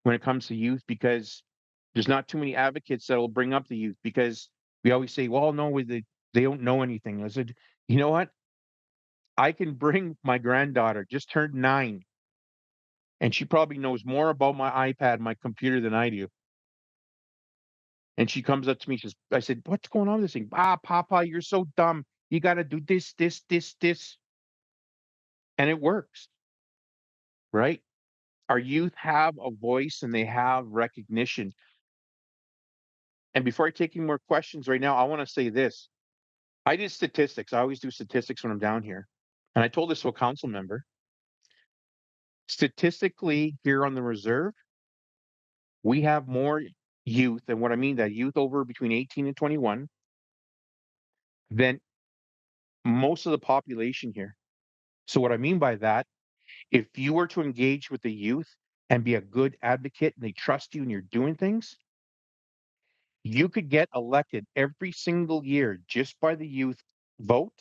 when it comes to youth, because there's not too many advocates that will bring up the youth, because we always say, well, no, they don't know anything. I said, you know what? I can bring my granddaughter, just turned 9. And she probably knows more about my iPad, my computer than I do. And she comes up to me, I said, what's going on with this thing? Ah, Papa, you're so dumb. You got to do this, this, this, this. And it works, right? Our youth have a voice and they have recognition. And before I take any more questions right now, I want to say this. I did statistics. I always do statistics when I'm down here. And I told this to a council member. Statistically, here on the reserve, we have more youth, and what I mean that youth over between 18 and 21, than most of the population here. So what I mean by that, if you were to engage with the youth and be a good advocate and they trust you and you're doing things, you could get elected every single year just by the youth vote,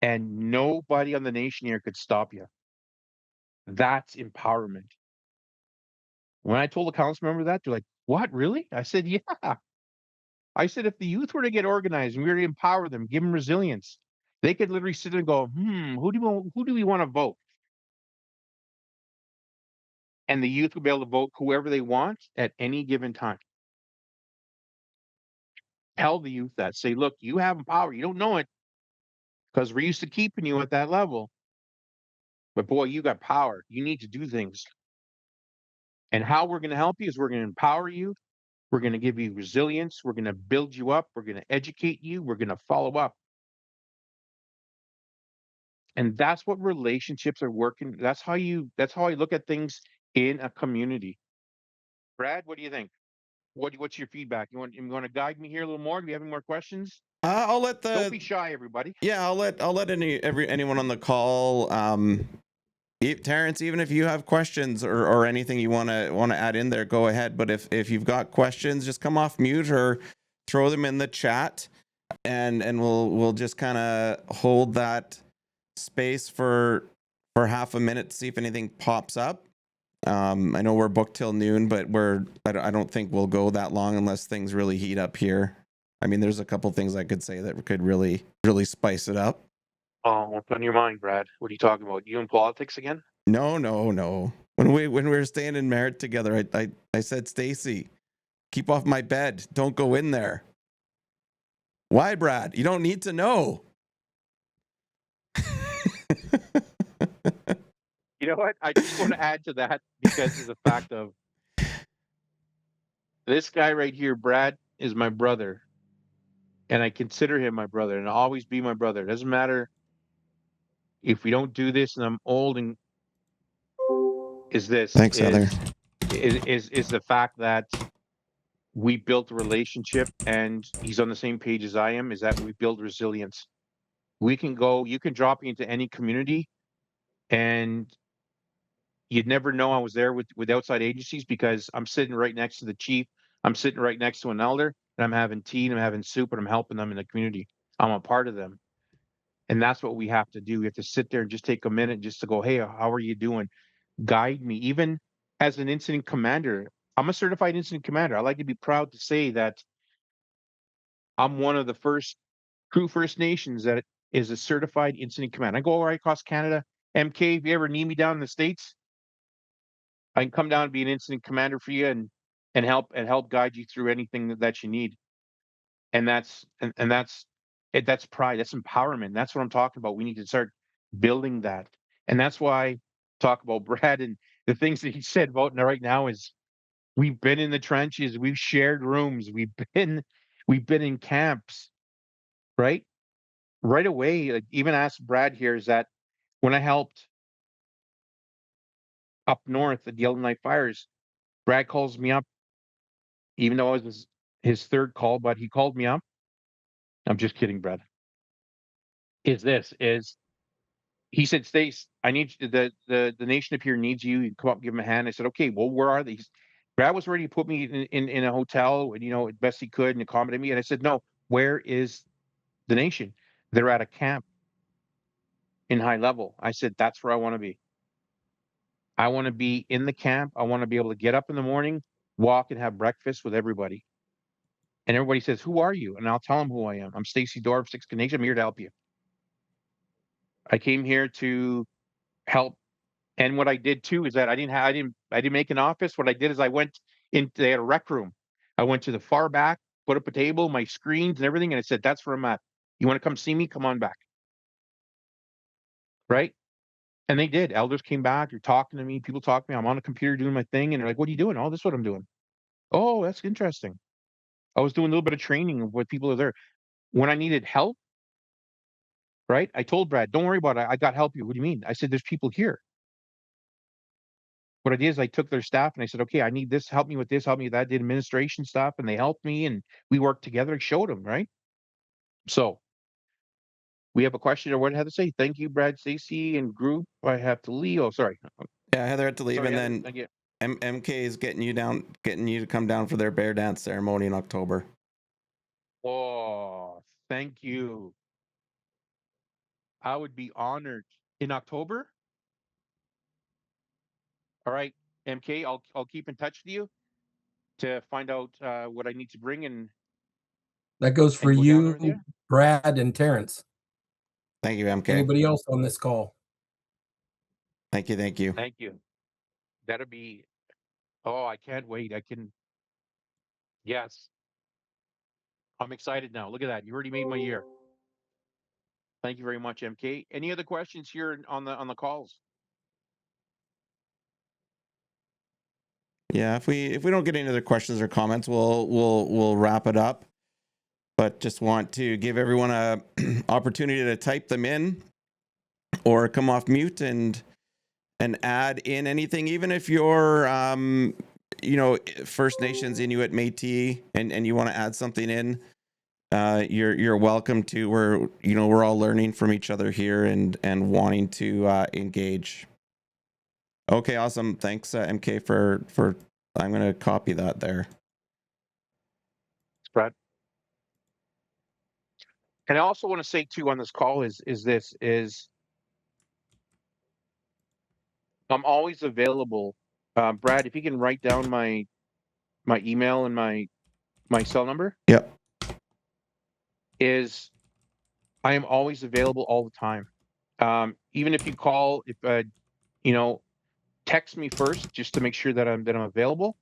and nobody on the nation here could stop you. That's empowerment. When I told a council member that, they're like, what, really? I said, yeah. I said, if the youth were to get organized and we were to empower them, give them resilience, they could literally sit there and go, who do we want to vote? And the youth will be able to vote whoever they want at any given time. Tell the youth that. Say, look, you have power. You don't know it because we're used to keeping you at that level. But boy, you got power. You need to do things. And how we're going to help you is we're going to empower you. We're going to give you resilience. We're going to build you up. We're going to educate you. We're going to follow up. And that's what relationships are working. That's how I look at things in a community. Brad, what do you think? What's your feedback? You want to guide me here a little more? Do you have any more questions? I'll let Don't be shy, everybody. Yeah, I'll let anyone on the call. Terrance, even if you have questions or anything you want to add in there, go ahead. But if you've got questions, just come off mute or throw them in the chat, and we'll just kind of hold that space for half a minute to see if anything pops up. I know we're booked till noon, but I don't think we'll go that long unless things really heat up here. I mean, there's a couple things I could say that could really spice it up. Oh, what's on your mind, Brad? What are you talking about? You in politics again? No. When we were staying in Merritt together, I said, Stacy, keep off my bed. Don't go in there. Why, Brad? You don't need to know. You know what? I just want to add to that because of the fact of this guy right here, Brad, is my brother. And I consider him my brother and I'll always be my brother. It doesn't matter if we don't do this and I'm old and Thanks, Heather. is the fact that we built a relationship and he's on the same page as I am, is that we build resilience. You can drop me into any community and you'd never know I was there with outside agencies because I'm sitting right next to the chief. I'm sitting right next to an elder and I'm having tea and I'm having soup and I'm helping them in the community. I'm a part of them. And that's what we have to do. We have to sit there and just take a minute just to go, hey, how are you doing? Guide me. Even as an incident commander, I'm a certified incident commander. I like to be proud to say that I'm one of the first true First Nations that is a certified incident commander. I go right across Canada. MK, if you ever need me down in the States, I can come down and be an incident commander for you and help guide you through anything that you need. And that's that's pride, that's empowerment. That's what I'm talking about. We need to start building that. And that's why I talk about Brad and the things that he said about right now is we've been in the trenches, we've shared rooms, we've been in camps, right? Right away, like even ask Brad here is that when I helped up north at the Yellowknife fires, Brad calls me up, even though it was his third call, but he called me up. I'm just kidding, Brad. Is he said, Stace, I need the nation up here needs you. You come up and give him a hand. I said, okay, well, where are they? Brad was ready to put me in a hotel and, as best he could and accommodate me. And I said, no, where is the nation? They're at a camp in High Level. I said, that's where I want to be. I want to be in the camp. I want to be able to get up in the morning, walk and have breakfast with everybody. And everybody says, who are you? And I'll tell them who I am. I'm Stacy Doore of Siksika Nation. I'm here to help you. I came here to help And what I did too is that I didn't make an office. What I did is I went in. They had a rec room. I went to the far back, put up a table, my screens and everything, and I said, "That's where I'm at. You want to come see me? Come on back." Right? And they did. Elders came back. They're talking to me. People talk to me. I'm on a computer doing my thing, and they're like, "What are you doing?" "Oh, this is what I'm doing." "Oh, that's interesting." I was doing a little bit of training of what people are there. When I needed help, right? I told Brad, "Don't worry about it. I got help you." "What do you mean?" I said, "There's people here." What I did is I took their staff and I said, "Okay, I need this. Help me with this. Help me with that." Did administration stuff, and they helped me, and we worked together. I showed them, right? So we have a question or what I have to say. Thank you, Brad, Stacy, and group. I have to leave. Oh, sorry. Yeah, Heather had to leave, Sorry, and Heather. then Thank you. MK is getting you to come down for their bear dance ceremony in October. Oh, thank you. I would be honored. In October? All right, MK, I'll keep in touch with you to find out what I need to bring That goes for and go down there with you. you, Brad, and Terrance. Thank you, MK. Anybody else on this call? Thank you. Thank you. Thank you. That'll be. Oh, I can't wait. I can. Yes, I'm excited now. Look at that. You already made my year. Thank you very much, MK. Any other questions here on the calls? Yeah, if we don't get any other questions or comments, we'll wrap it up. But just want to give everyone a opportunity to type them in or come off mute and add in anything, even if you're First Nations, Inuit, Métis, and you want to add something in. You're welcome to. We're all learning from each other here and wanting to engage. Okay, awesome. Thanks, MK, for. I'm going to copy that there. Thanks, Brad. And I also want to say too on this call is I'm always available. Brad, if you can write down my email and my cell number Yep. is I am always available all the time. Even if you call, if text me first just to make sure that I'm available.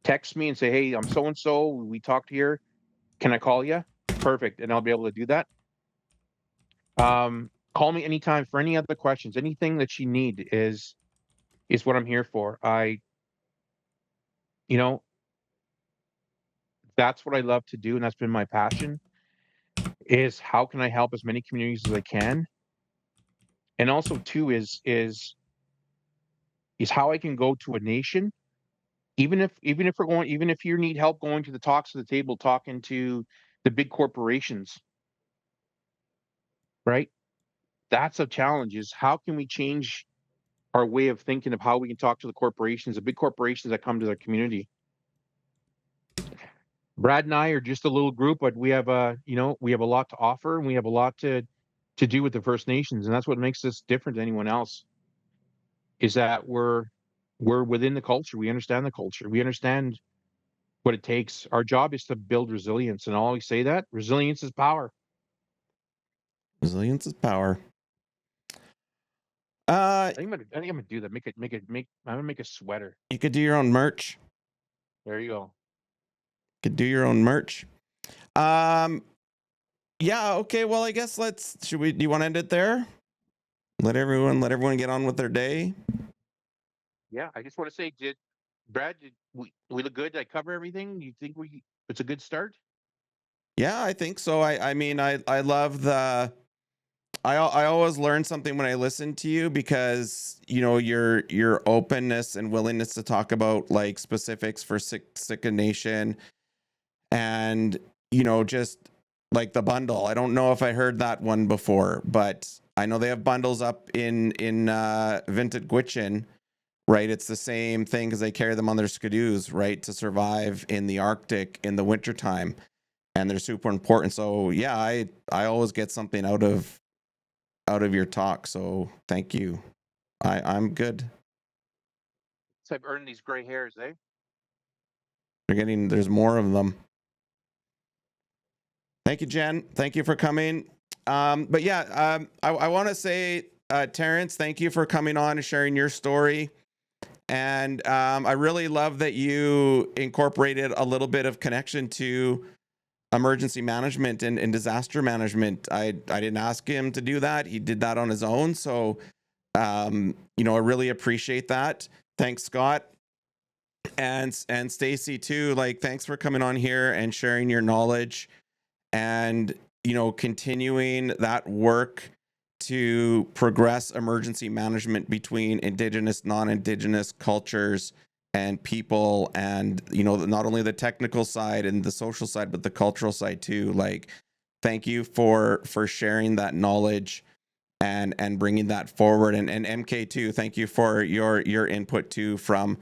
Text me and say, "Hey, I'm so and so. We talked here. Can I call you?" Perfect, and I'll be able to do that. Call me anytime for any other questions. Anything that you need is what I'm here for. You know, that's what I love to do, and that's been my passion. Is how can I help as many communities as I can, and also too is how I can go to a nation, even if even if you need help going to the talks of the table, talking to the big corporations, right? That's a challenge. Is how can we change our way of thinking of how we can talk to the corporations, the big corporations that come to their community. Brad and I are just a little group, but we have we have a lot to offer, and we have a lot to do with the First Nations, and that's what makes us different than anyone else. Is that we're within the culture. We understand the culture. We understand what it takes. Our job is to build resilience, and I always say that resilience is power. Resilience is power. I think I'm gonna do that. I'm gonna make a sweater. You could do your own merch. There you go. Could do your own merch. Yeah, okay. Well, I guess do you want to end it there? Let everyone get on with their day. Yeah, I just want to say, Brad, we look good? Did I cover everything? You think it's a good start? Yeah, I think so. I mean, I love I always learn something when I listen to you, because your openness and willingness to talk about like specifics for Siksika Nation, and just like the bundle. I don't know if I heard that one before, but I know they have bundles up in Vinted Gwich'in, right? It's the same thing because they carry them on their skidoos, right, to survive in the Arctic in the wintertime, and they're super important. So yeah, I always get something out of your talk. So thank you. I'm good. So I've earned these gray hairs, eh? There's more of them. Thank you, Jen. Thank you for coming. But yeah, I want to say Terrance, thank you for coming on and sharing your story. And I really love that you incorporated a little bit of connection to emergency management and disaster management. I didn't ask him to do that. He did that on his own. So, I really appreciate that. Thanks, Scott. And Stacy too. Like, thanks for coming on here and sharing your knowledge and, continuing that work to progress emergency management between Indigenous, non-Indigenous cultures and people, and not only the technical side and the social side, but the cultural side too. Like, thank you for sharing that knowledge and bringing that forward. And MK too, thank you for your input too from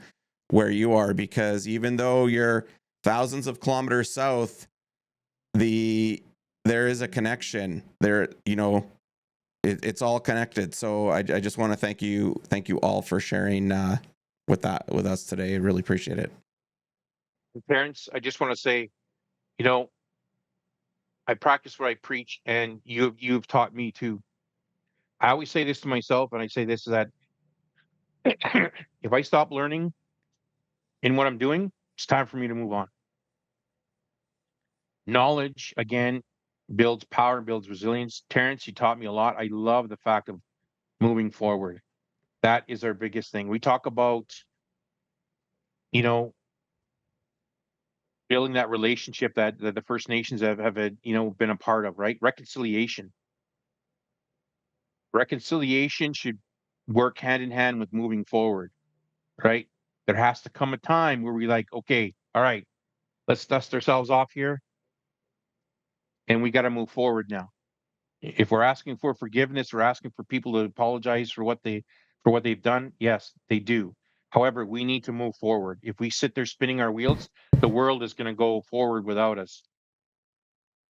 where you are, because even though you're thousands of kilometers south, there is a connection there. It's all connected. So I just want to thank you all for sharing with us today. I really appreciate it. Parents, I just want to say, I practice what I preach, and you've taught me too. I always say this to myself, and I say this, is that if I stop learning in what I'm doing, it's time for me to move on. Knowledge, again, builds power, builds resilience. Terrance, you taught me a lot. I love the fact of moving forward. That is our biggest thing. We talk about, building that relationship that the First Nations have been a part of, right? Reconciliation. Reconciliation should work hand in hand with moving forward, right? There has to come a time where we like, okay, all right, let's dust ourselves off here, and we got to move forward now. If we're asking for forgiveness or asking for people to apologize for what they've done, yes, they do. However, we need to move forward. If we sit there spinning our wheels, the world is going to go forward without us.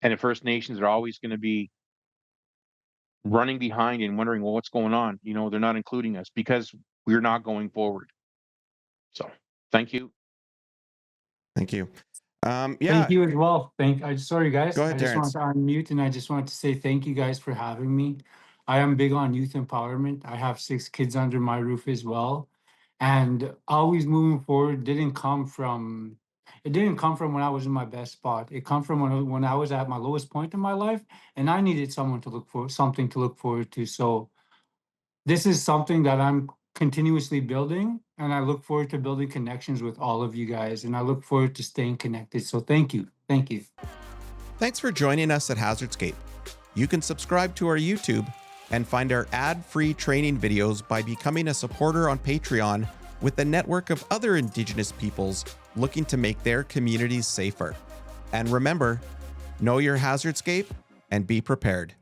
And the First Nations are always going to be running behind and wondering, well, what's going on? They're not including us because we're not going forward. So thank you. Thank you. Thank you as well. Sorry guys. Go ahead, I just wanted Terrance. to unmute, and I just wanted to say thank you guys for having me. I am big on youth empowerment. I have 6 kids under my roof as well. And always moving forward didn't come from when I was in my best spot. It come from when I was at my lowest point in my life, and I needed something to look forward to. So this is something that I'm continuously building, and I look forward to building connections with all of you guys, and I look forward to staying connected. So thank you. Thank you. Thanks for joining us at Hazardscape. You can subscribe to our YouTube and find our ad-free training videos by becoming a supporter on Patreon with a network of other Indigenous peoples looking to make their communities safer. And remember, know your hazardscape and be prepared.